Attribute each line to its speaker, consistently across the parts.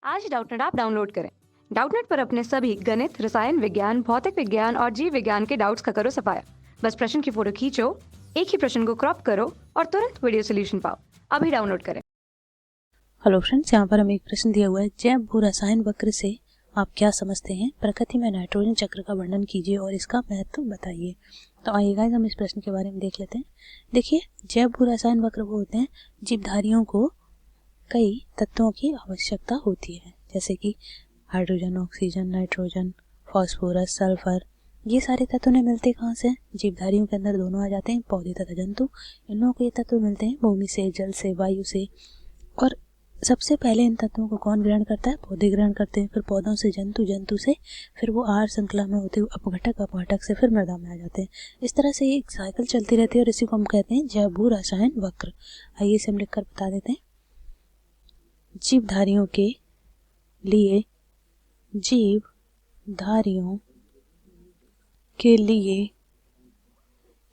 Speaker 1: आज Doubtnut app download करें। Doubtnut पर अपने सभी गणित, रसायन विज्ञान, भौतिक विज्ञान और जीव विज्ञान के डाउट्स का करो सफाया। बस प्रश्न की फोटो खींचो, एक ही प्रश्न को क्रॉप करो और तुरंत वीडियो सोल्यूशन पाओ। अभी डाउनलोड करें।
Speaker 2: हेलो फ्रेंड्स, यहाँ पर हमें एक प्रश्न दिया हुआ है। जैव भू रसायन वक्र से आप क्या समझते हैं? प्रकृति में नाइट्रोजन चक्र का वर्णन कीजिए और इसका महत्व बताइए। तो आइए गाइस, हम इस प्रश्न के बारे में देख लेते हैं। देखिए, जैव भू रसायन वक्र वो होते हैं जीवधारियों को कई तत्वों की आवश्यकता होती है, जैसे कि hydrogen, oxygen, nitrogen, phosphorus, sulphur. ये सारे तत्व उन्हें मिलते कहाँ से? जीवधारियों के अंदर दोनों आ जाते हैं, पौधे तथा जंतु। इन लोगों को ये तत्व मिलते हैं भूमि से, जल से, वायु से। और सबसे पहले इन तत्वों को कौन ग्रहण करता है? पौधे ग्रहण करते हैं, फिर पौधों से जंतु, जंतु से फिर वो आहार श्रृंखला में होते हुए अपघटक, अपघटक से फिर मृदा में आ जाते हैं। इस तरह से एक साइकिल चलती रहती है और इसी को हम कहते हैं जैव भू रसायन वक्र। आइए इसे हम लिखकर बता देते हैं। जीवधारियों के लिए, जीवधारियों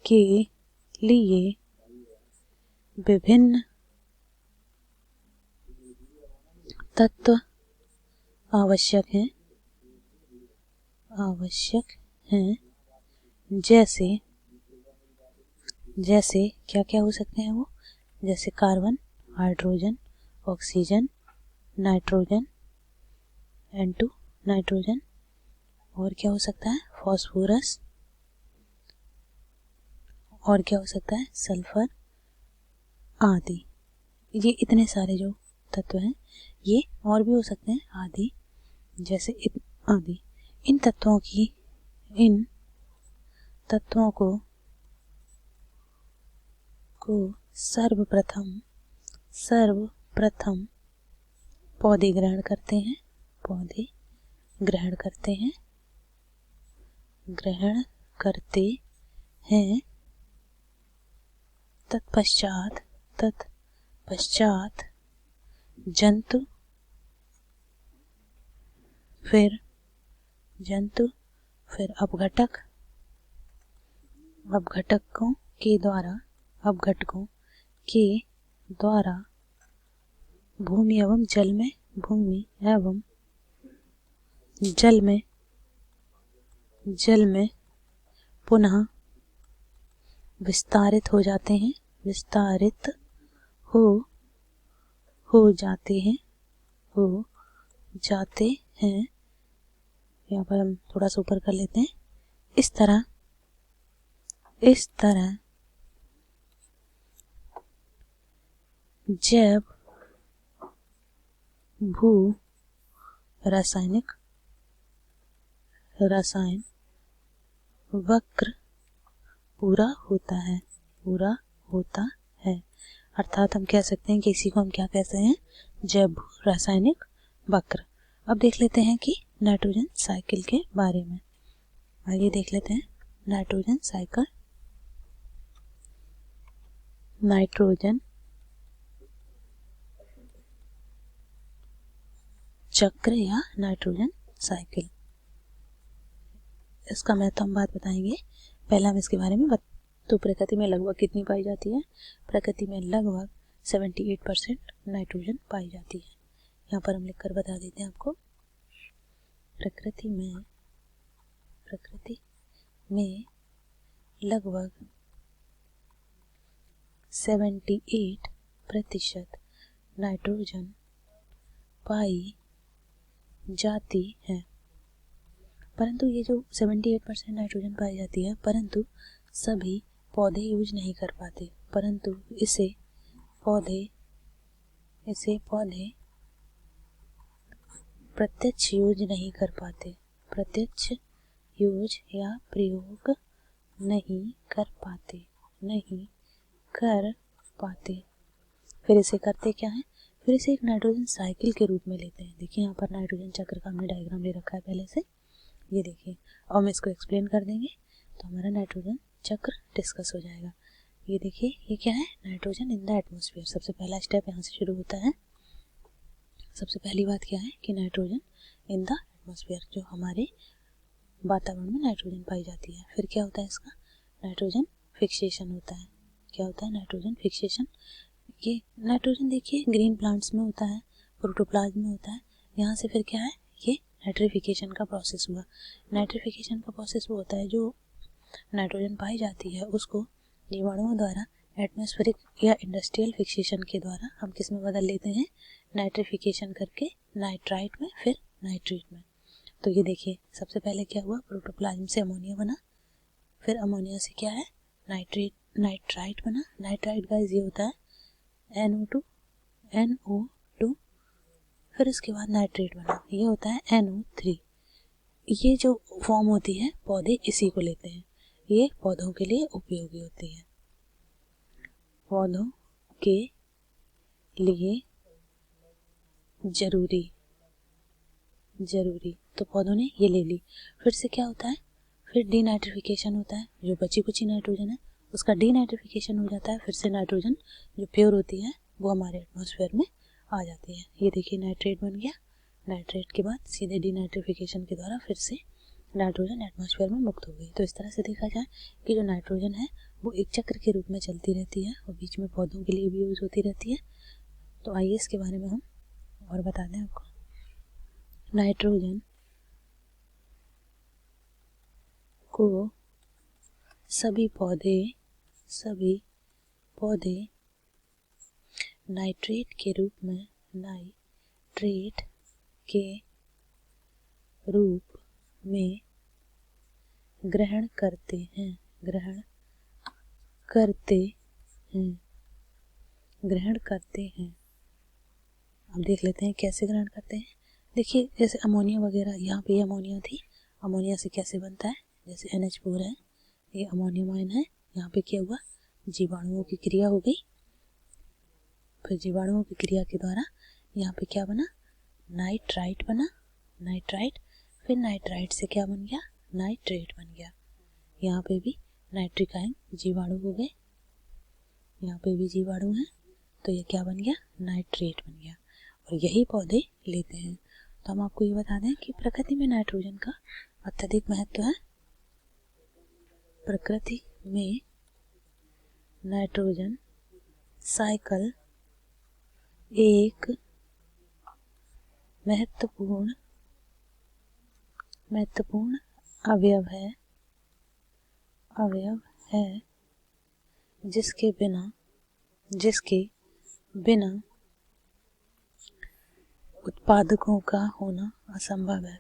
Speaker 2: के लिए विभिन्न तत्व आवश्यक हैं, जैसे क्या क्या हो सकते हैं वो? जैसे carbon, hydrogen, oxygen, nitrogen, N2 nitrogen, और क्या हो सकता है? फास्फोरस, और क्या हो सकता है? सल्फर आदि। ये इतने सारे जो तत्व हैं, ये और भी हो सकते हैं आदि, जैसे आदि। इन तत्वों को सर्वप्रथम पौधे ग्रहण करते हैं। तत्पश्चात जंतु, फिर अपघटकों के द्वारा भूमि एवं जल में पुनः विस्तारित हो जाते हैं। यहाँ पर हम थोड़ा सा ऊपर कर लेते हैं। इस तरह जैव भू रसायन वक्र पूरा होता है। अर्थात हम कह सकते हैं कि इसी को हम क्या कहते हैं? जैव भू रासायनिक वक्र। अब देख लेते हैं कि नाइट्रोजन साइकिल के बारे में। आइए देख लेते हैं नाइट्रोजन साइकिल। नाइट्रोजन चक्र या नाइट्रोजन साइकिल, इसका महत्व हम बात बताएंगे। पहले हम इसके बारे में तो प्रकृति में लगभग कितनी पाई जाती है? प्रकृति में लगभग 78% नाइट्रोजन पाई जाती है। यहाँ पर हम लिखकर बता देते हैं आपको। प्रकृति में लगभग 78% नाइट्रोजन पाई जाती है। परंतु ये जो 78% नाइट्रोजन पाई जाती है, परंतु सभी पौधे यूज नहीं कर पाते, परंतु इसे पौधे प्रत्यक्ष यूज नहीं कर पाते, प्रत्यक्ष यूज या प्रयोग नहीं कर पाते। फिर इसे करते क्या है? फिर इसे एक नाइट्रोजन साइकिल के रूप में लेते हैं। देखिए, यहाँ पर नाइट्रोजन चक्र का हमने डायग्राम ले रखा है पहले से। ये देखिए, और हम इसको एक्सप्लेन कर देंगे तो हमारा नाइट्रोजन चक्र डिस्कस हो जाएगा। ये देखिए, ये क्या है? Nitrogen in the atmosphere. सबसे पहला स्टेप यहाँ से शुरू होता है। सबसे पहली बात क्या है कि नाइट्रोजन इन द एटमॉस्फेयर, जो हमारे वातावरण में नाइट्रोजन पाई जाती है। फिर क्या होता है इसका? नाइट्रोजन फिक्सेशन होता है। क्या होता है? Nitrogen fixation. ये नाइट्रोजन देखिए ग्रीन प्लांट्स में होता है, प्रोटोप्लाज्म में होता है, यहाँ से फिर क्या है, ये नाइट्रिफिकेशन का प्रोसेस हुआ। नाइट्रिफिकेशन का प्रोसेस वो होता है जो नाइट्रोजन पाई जाती है उसको जीवाणुओं द्वारा एटमॉस्फेरिक या इंडस्ट्रियल फिक्सेशन के द्वारा हम किस में बदल लेते हैं, नाइट्रिफिकेशन करके नाइट्राइट में, फिर नाइट्रेट में। तो ये देखिए सबसे पहले क्या हुआ, प्रोटोप्लाज्म से अमोनिया बना, फिर अमोनिया से क्या है, नाइट्राइट बना। नाइट्राइट गाइस ये होता है NO2, फिर उसके बाद नाइट्रेट बना, ये होता है NO3। ये जो फॉर्म होती है पौधे इसी को लेते हैं, ये पौधों के लिए उपयोगी होती है, पौधों के लिए जरूरी तो पौधों ने ये ले ली। फिर से क्या होता है, फिर डीनाइट्रिफिकेशन होता है, जो बची कुची नाइट्रोजन है उसका डीनाइट्रिफिकेशन हो जाता है, फिर से नाइट्रोजन जो प्योर होती है वो हमारे एटमॉस्फेयर में आ जाती है। ये देखिए नाइट्रेट बन गया, नाइट्रेट के बाद सीधे डीनाइट्रिफिकेशन के द्वारा फिर से नाइट्रोजन एटमॉस्फेयर में मुक्त हो गई। तो इस तरह से देखा जाए कि जो नाइट्रोजन है वो एक चक्र के रूप में चलती रहती है और बीच में पौधों के लिए भी यूज होती रहती है। तो आइए इसके बारे में हम और बता दें आपको। नाइट्रोजन को सभी पौधे नाइट्रेट के रूप में ग्रहण करते हैं। अब देख लेते हैं कैसे ग्रहण करते हैं। देखिए जैसे अमोनिया वगैरह, यहाँ पे अमोनिया थी, अमोनिया से कैसे बनता है, जैसे NH4 है, ये अमोनियम आयन है, यहाँ पे क्या हुआ, जीवाणुओं की क्रिया हो गई, फिर जीवाणुओं की क्रिया के द्वारा यहाँ पे क्या बना, नाइट्राइट बना, फिर नाइट्राइट से क्या बन गया, नाइट्रेट बन गया। यहाँ पे भी नाइट्रिक आयन जीवाणु हो गए, यहाँ पे भी जीवाणु है, तो ये क्या बन गया, नाइट्रेट बन गया, और यही पौधे लेते हैं। तो हम आपको ये बता दें कि प्रकृति में नाइट्रोजन का अत्यधिक महत्व है। प्रकृति में नाइट्रोजन साइकिल एक महत्वपूर्ण अवयव है जिसके बिना उत्पादकों का होना असंभव है।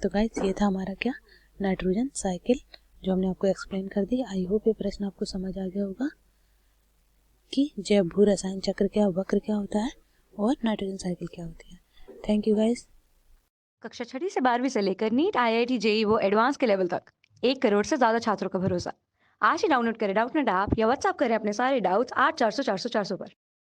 Speaker 2: तो गाइस ये था हमारा क्या, नाइट्रोजन साइकिल, जो हमने आपको एक्सप्लेन कर दी। आई होप ये प्रश्न आपको समझ आ गया होगा कि जैव भू रसायन चक्र क्या, वक्र क्या होता है और नाइट्रोजन साइकिल क्या होती है। Thank you guys.
Speaker 1: कक्षा 6वीं से 12वीं से लेकर नीट, IIT, JEE वो एडवांस के लेवल तक 1 करोड़ से ज्यादा छात्रों का भरोसा। आज ही डाउनलोड करें डाउटनेट ऐप या व्हाट्सएप करें अपने सारे डाउट्स 8400 400 400 पर।